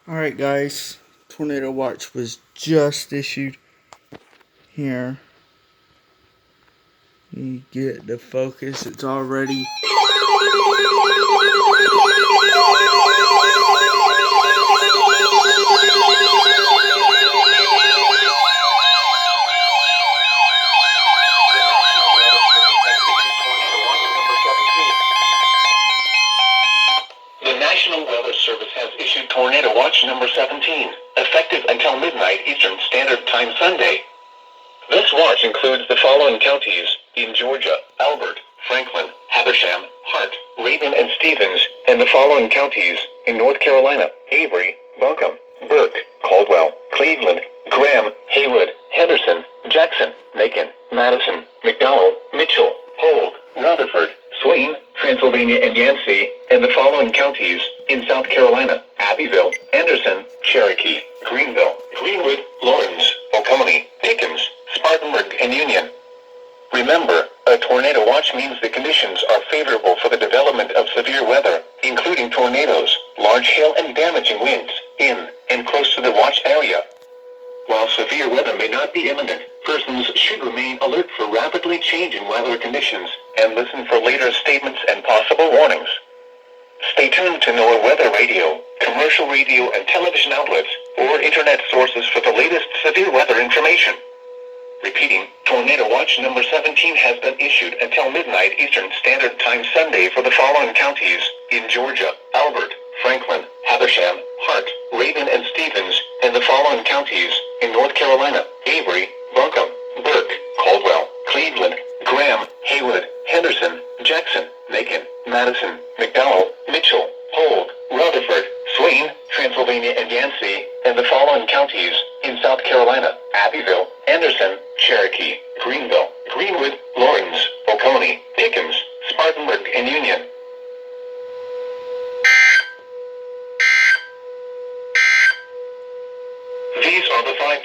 Alright guys, tornado watch was just issued here. You get the focus, it's already The National Weather Service has issued Tornado Watch number 17, effective until midnight Eastern Standard Time Sunday. This watch includes the following counties in Georgia: Albert, Franklin, Habersham, Hart, Rabun, and Stevens, and the following counties in North Carolina: Avery, Buncombe, Burke, Caldwell, Cleveland, Graham, Haywood, Henderson, Jackson, Macon, Madison, McDowell, Mitchell, Polk, Rutherford, Swain, Transylvania, and Yancey, and the following counties in South Carolina: Abbeville, Anderson, Cherokee, Greenville, Greenwood, Lawrence, Oconee, Pickens, Spartanburg, and Union. Remember, a tornado watch means the conditions are favorable for the development of severe weather, including tornadoes, large hail, and damaging winds, in and close to the watch area. While severe weather may not be imminent, persons should remain alert for rapidly changing weather conditions and listen for later statements and possible warnings. Stay tuned to NOAA Weather Radio, commercial radio and television outlets, or internet sources for the latest severe weather information. Repeating, Tornado Watch number 17 has been issued until midnight Eastern Standard Time Sunday for the following counties in Georgia: Albert, Franklin, Habersham, Hart, Rabun, and Stevens, and the following counties in North Carolina: Avery, Buncombe, Burke, Caldwell, Cleveland, Graham, Haywood, Henderson, Jackson, Macon, Madison, McDowell, Mitchell, Polk, Rutherford, Swain, Transylvania, and Yancey, and the following counties in South Carolina: Abbeville, Anderson, Cherokee, Greenville, Greenwood, Lawrence, Oconee, Pickens, Spartanburg, and Union. These are the 5